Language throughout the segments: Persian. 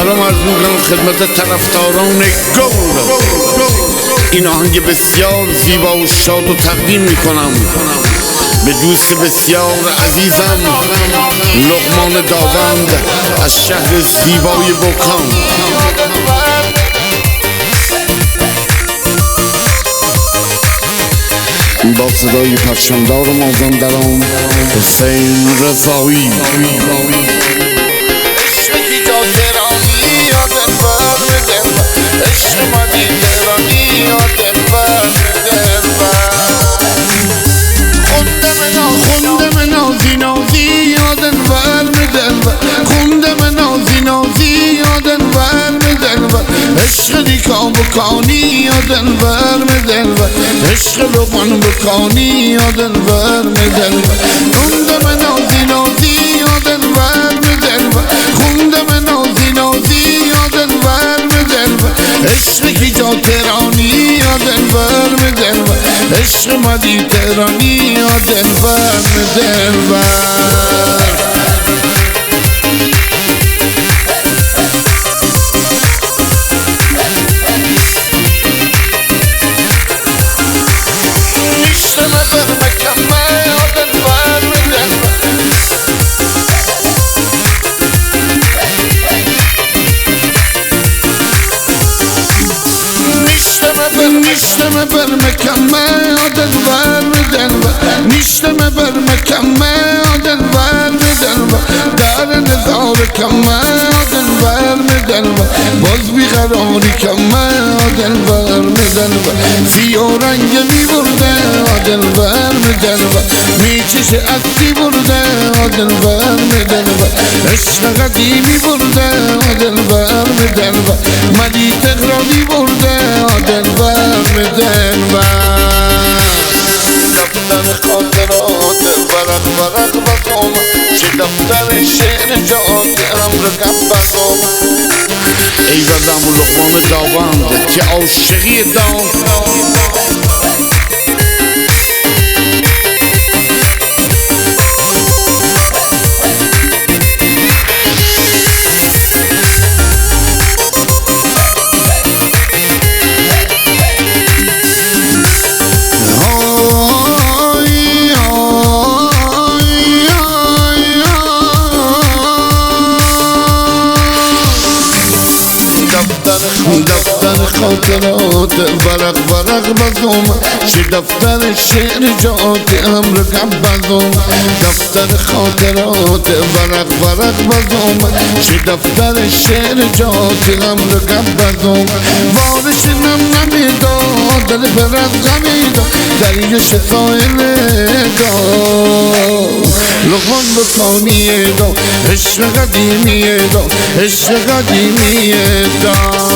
سلام عرض میکنم خدمت طرفداران گل. این آهنگ بسیار زیبا و شاد و تقدیم میکنم به دوست بسیار عزیزم لقمان داوند از شهر زیبای بوکان. با صدای پرچمدار مازندران حسین رضایی. عشق دیکا بکانی یا دلبر می دلبر، عشق لقمان بکانی یا دلبر می دلبر. خوندم نازی نازی یا دلبر می دلبر، خوندم نازی نازی یا دلبر می دلبر. عشق کی جا تهرانی یا دلبر می دلبر، عشق مدی تهرانی یا دلبر می دلبر. نیشتم بر مکمه دلبر می دلبر، نیشتم بر مکمه دلبر می دلبر. در نظار کمه دلبر می دلبر، باز بیقراری کمه دلبر می دلبر. سیاه رنگ می برده دلبر می دلبر، می چش اصلی برده دلبر می دلبر. عشق قدیمی برده دلبر می دلبر، مدی تهرانی برده دلبر می دلبر. دفتر خاطرات ورق ورق بزم، چه دفتر شعر جاتم رقم بزم. ای ولم لقمان داوند که عاشقی دام. دفتر خاطرات ورق ورق بزم، چه دفتر شعر جات امر کم بزم. دفتر خاطرات ورق ورق بزم، چه دفتر شعر جات امر کم بزم. وارش نم نمیداد دل برد غمیداد، دریش سایل داد لقمان بکانی داد. عشق قدیمی داد، عشق قدیمی داد.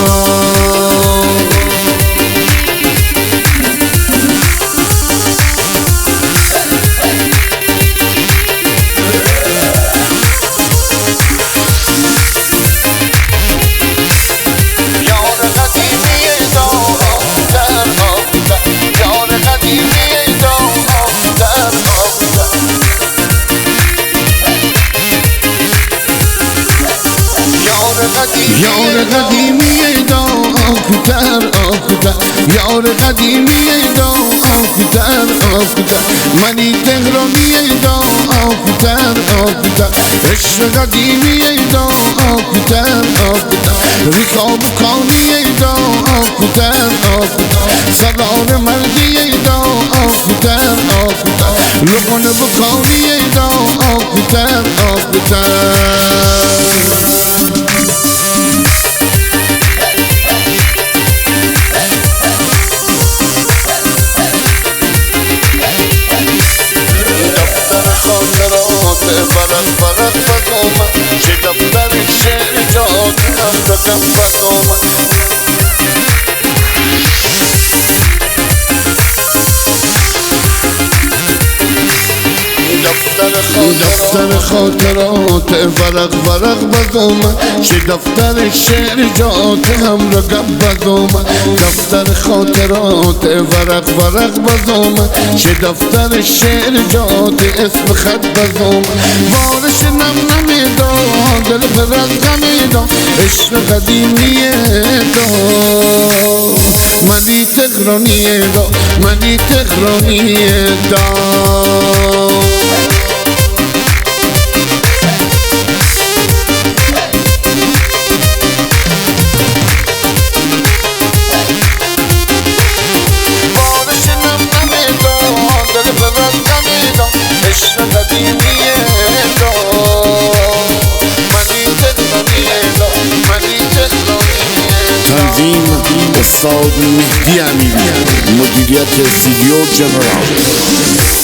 یار قدیمی دا آکوتر آکوتر، یار قدیمی دا آکوتر آکوتر. منی تهرانی دا آکوتر آکوتر، عشق قدیمی دا آکوتر آکوتر. ریکاب کانی دا آکوتر آکوتر، سرار مردی دا آکوتر آکوتر. لقمان بکانی دا آکوتر آکوتر. ورق ورق بزم، چه دفتر شعر جات امر کم بزم. دفتر دفتر خاطرات ورق ورق بزم چه دفتر شعر جات هم را گب بزم دفتر خاطرات ورق ورق بزم چه دفتر شعر جات اسم خط بزم بارش نم نمیدا دل فرق نمیدا عشق قدیمیه دا منی تهرانیه دا منی تهرانیه دا تنظیم استاد مهدی امیری، مدیریت استودیو جنرال.